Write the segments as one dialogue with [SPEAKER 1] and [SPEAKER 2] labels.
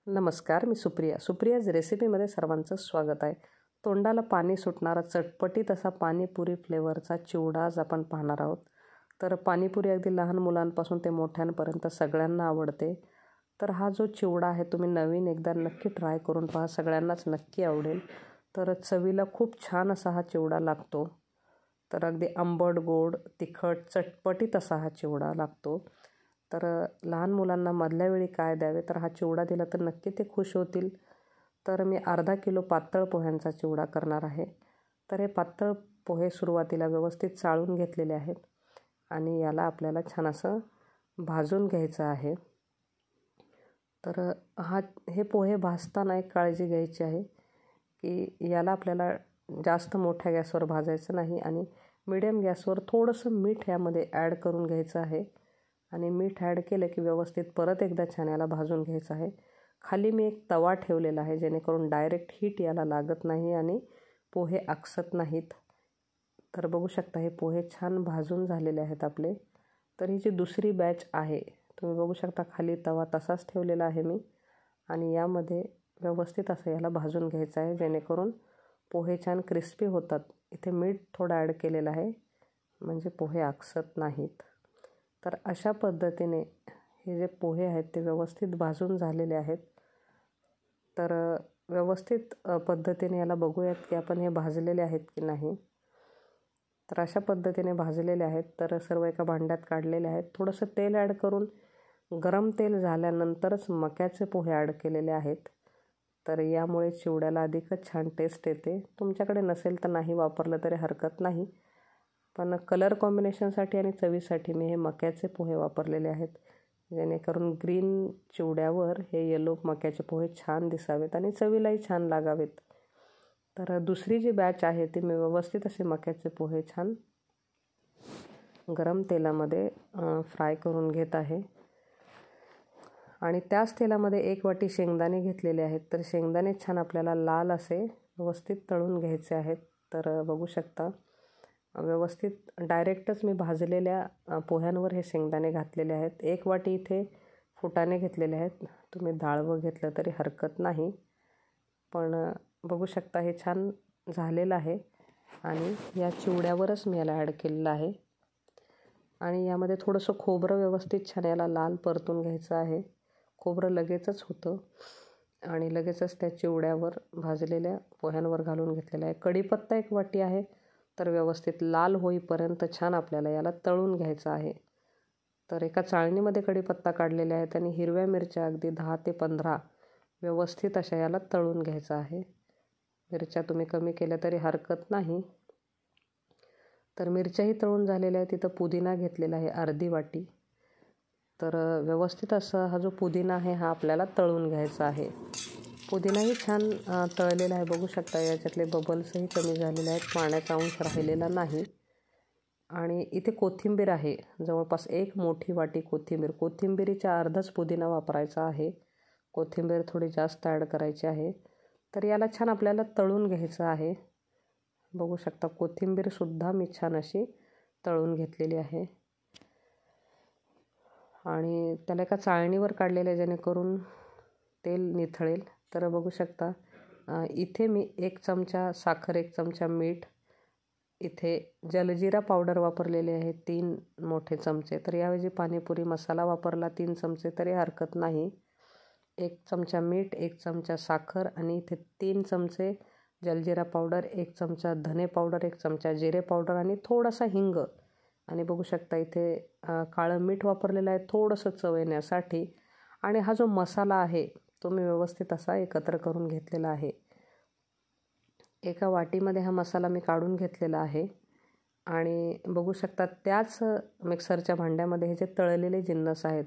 [SPEAKER 1] नमस्कार, मी सुप्रियाज रेसिपीमध्ये सर्वांचं स्वागत आहे. तोंडाला पाणी सुटणारा चटपटीत असा पाणीपुरी फ्लेवरचा चिवडा आज आपण पाहणार आहोत. तर पाणीपुरी अगदी लहान मुलांपासून ते मोठ्यांपर्यंत सगळ्यांना आवडते. तर हा जो चिवडा आहे तुम्ही नवीन एकदा नक्की ट्राय करून पहा, सगळ्यांनाच नक्की आवडेल. तर चवीला खूप छान असा हा चिवडा लागतो. तर अगदी आंबट, गोड, तिखट, चटपटीत असा हा चिवडा लागतो. तर लहान मुलांना मधल्या वेळी काय द्यावे, तर हा चिवडा दिला तर नक्की ते खुश होतील. तर मी अर्धा किलो पातळ पोह्यांचा चिवडा करणार आहे. तर हे पातळ पोहे सुरुवातीला व्यवस्थित चाळून घेतलेले आहेत आणि याला आपल्याला छान असं भाजून घ्यायचं आहे. तर हे पोहे भाजताना एक काळजी घ्यायची आहे की याला आपल्याला जास्त मोठ्या गॅसवर भाजायचं नाही आणि मीडियम गॅसवर थोडंसं मीठ यामध्ये ॲड करून घ्यायचं आहे. आणि मीठ ॲड केलं की व्यवस्थित परत एकदा छान याला भाजून घ्यायचं आहे. खाली मी एक तवा ठेवलेला आहे जेणेकरून डायरेक्ट हीट याला लागत नाही आणि पोहे आकसत नाहीत. तर बघू शकता हे पोहे छान भाजून झालेले आहेत आपले. तर ही जी दुसरी बॅच आहे तुम्ही बघू शकता, खाली तवा तसाच ठेवलेला आहे मी आणि यामध्ये व्यवस्थित असं याला भाजून घ्यायचं आहे जेणेकरून पोहे छान क्रिस्पी होतात. इथे मीठ थोडं ॲड केलेलं आहे म्हणजे पोहे आकसत नाहीत. तर अशा पद्धतीने हे जे पोहे आहेत ते व्यवस्थित भाजून झालेले आहेत. तर व्यवस्थित पद्धतीने याला बघूयात की आपण हे भाजलेले आहेत की नाही. तर अशा पद्धतीने भाजलेले आहेत. तर सर्व एका भांड्यात काढलेले आहेत. थोडंसं तेल ॲड करून गरम तेल झाल्यानंतरच मक्याचे पोहे ॲड केलेले आहेत. तर यामुळे चिवड्याला अधिकच छान टेस्ट येते. तुमच्याकडे नसेल तर नाही वापरलं तरी हरकत नाही, पण कलर कॉम्बिनेशनसाठी आणि चवीसाठी मी हे मक्याचे पोहे वापरलेले आहेत जेणेकरून ग्रीन चिवड्यावर हे येलो मक्याचे पोहे छान दिसावेत आणि चवीलाही छान लागावेत. तर दुसरी जी बॅच आहे ती मी व्यवस्थित असे मक्याचे पोहे छान गरम तेलामध्ये फ्राय करून घेत आहे. आणि त्याच तेलामध्ये 1 वाटी शेंगदाणे घेतलेले आहेत. तर शेंगदाणे छान आपल्याला लाल असे व्यवस्थित तळून घ्यायचे आहेत. तर बघू शकता व्यवस्थित डायरेक्टच मी भाजलेल्या पोह्यांवर हे शेंगदाणे घातलेले आहेत. 1 वाटी इथे फुटाणे घेतलेले आहेत. तुम्ही डाळवं घेतलं तरी हरकत नाही, पण बघू शकता हे छान झालेलं आहे आणि या चिवड्यावरच मी याला ॲड केलेलं आहे. आणि यामध्ये थोडंसं खोबरं व्यवस्थित छान याला लाल परतून घ्यायचं आहे. खोबरं लगेचच होतं आणि लगेचच त्या चिवड्यावर भाजलेल्या पोह्यांवर घालून घेतलेलं आहे. कढीपत्ता 1 वाटी आहे. तर व्यवस्थित लाल होईपर्यंत छान आपल्याला याला तळून घ्यायचं आहे. तर एका चाळणीमध्ये कढीपत्ता काढलेले आहेत आणि हिरव्या मिरच्या अगदी 10 ते 15 व्यवस्थित अशा याला तळून घ्यायचं आहे. मिरच्या तुम्ही कमी केल्या तरी हरकत नाही. तर मिरच्याही तळून झालेल्या आहेत. तिथं पुदिना घेतलेला आहे अर्धी वाटी. तर व्यवस्थित असा हा जो पुदिना आहे हा आपल्याला तळून घ्यायचा आहे. पुदिनाही छान तळलेला आहे. बघू शकता याच्यातले बबल्सही कमी झालेले आहेत, पाण्याचा अंश राहिलेला नाही. आणि इथे कोथिंबीर आहे जवळपास 1 मोठी वाटी कोथिंबीर. कोथिंबीरीच्या अर्धाच पुदिना वापरायचा आहे. कोथिंबीर थोडी जास्त ॲड करायची आहे. तर याला छान आपल्याला तळून घ्यायचं आहे. बघू शकता कोथिंबीरसुद्धा मी छान अशी तळून घेतलेली आहे आणि त्याला एका चाळणीवर काढलेलं आहे जेणेकरून तेल निथळेल. तर बघू शकता इथे मी 1 चमचा साखर, 1 चमचा मीठ, इथे जलजिरा पावडर वापरलेले आहे 3 मोठे चमचे. तर याऐवजी पाणीपुरी मसाला वापरला 3 चमचे तरी हरकत नाही. 1 चमचा मीठ, 1 चमचा साखर आणि इथे 3 चमचे जलजिरा पावडर, 1 चमचा धने पावडर, 1 चमचा जिरे पावडर आणि थोडासा हिंग. आणि बघू शकता इथे काळं मीठ वापरलेलं आहे थोडंसं चव येण्यासाठी. आणि हा जो मसाला आहे तो मी व्यवस्थित असा एकत्र करून घेतलेला आहे. एका वाटीमध्ये हा मसाला मी काढून घेतलेला आहे आणि बघू शकता त्याच मिक्सरच्या भांड्यामध्ये हे जे तळलेले जिन्नस आहेत,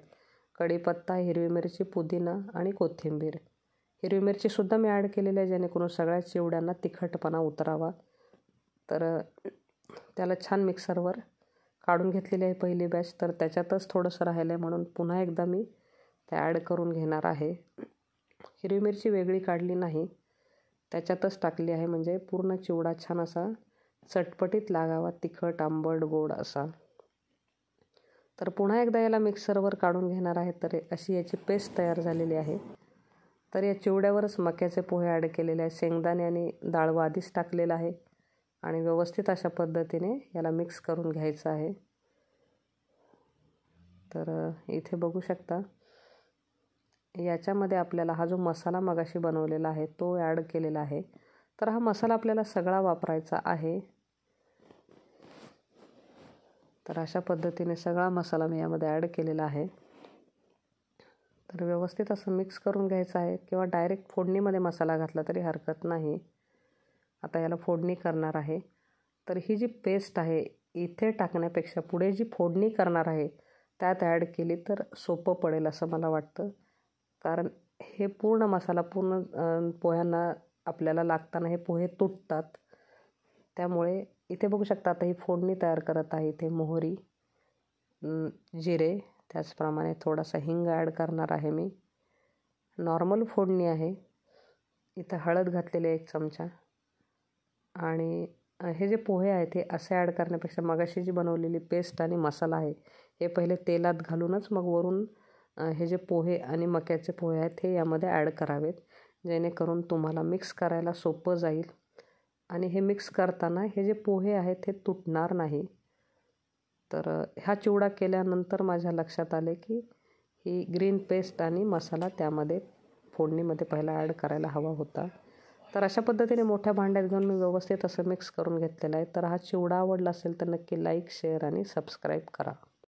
[SPEAKER 1] कढीपत्ता, हिरवी मिरची, पुदिना आणि कोथिंबीर. हिरवी मिरचीसुद्धा मी ॲड केलेली आहे जेणेकरून सगळ्या चिवड्यांना तिखटपणा उतरावा. तर त्याला छान मिक्सरवर काढून घेतलेली आहे पहिली बॅच. तर त्याच्यातच थोडंसं राहिलं आहे म्हणून पुन्हा एकदा मी ते ॲड करून घेणार आहे. हिरवी मिरची वेगळी काढली नाही, त्याच्यातच टाकली आहे म्हणजे पूर्ण चिवडा छान असा चटपटीत लागावा, तिखट, आंबट, गोड असा. तर पुन्हा एकदा याला मिक्सरवर काढून घेणार आहे. तर अशी याची पेस्ट तयार झालेली आहे. तर या चिवड्यावरच मक्याचे पोहे ॲड केलेले आहे. शेंगदाणे आणि डाळ आधीच टाकलेलं आहे आणि व्यवस्थित अशा पद्धतीने याला मिक्स करून घ्यायचं आहे. तर इथे बघू शकता याच्यामध्ये आपल्याला हा जो मसाला मगाशी बनवलेला आहे तो ॲड केलेला आहे. तर हा मसाला आपल्याला सगळा वापरायचा आहे. तर अशा पद्धतीने सगळा मसाला मी यामध्ये ॲड केलेला आहे. तर व्यवस्थित असं मिक्स करून घ्यायचं आहे किंवा डायरेक्ट फोडणीमध्ये मसाला घातला तरी हरकत नाही. आता याला फोडणी करणार आहे. तर ही जी पेस्ट आहे इथे टाकण्यापेक्षा पुढे जी फोडणी करणार आहे त्यात ॲड केली तर सोपं पडेल असं मला वाटतं. कारण हे पूर्ण मसाला पूर्ण पोह्यांना आपल्याला लागताना हे पोहे तुटतात. त्यामुळे इथे बघू शकता आता ही फोडणी तयार करत आहे. इथे मोहरी, जिरे, त्याचप्रमाणे थोडासा हिंग ॲड करणार आहे मी. नॉर्मल फोडणी आहे. इथं हळद घातलेली 1 चमचा आणि हे जे पोहे आहेत हे असे ॲड करण्यापेक्षा मगाशी जी बनवलेली पेस्ट आणि मसाला आहे हे पहिले तेलात घालूनच मग वरून हे जे पोहे आणि मक्याचे पोहे आहेत हे यामध्ये ॲड करावेत, जेणेकरून तुम्हाला मिक्स करायला सोपं जाईल आणि हे मिक्स करताना हे जे पोहे आहेत हे तुटणार नाही. तर हा चिवडा केल्यानंतर माझ्या लक्षात आले की ही ग्रीन पेस्ट आणि मसाला त्यामध्ये फोडणीमध्ये पहिला ॲड करायला हवा होता. तर अशा पद्धतीने मोठ्या भांड्यात घेऊन मी व्यवस्थित असं मिक्स करून घेतलेलं आहे. तर हा चिवडा आवडला असेल तर नक्की लाईक, शेअर आणि सबस्क्राईब करा.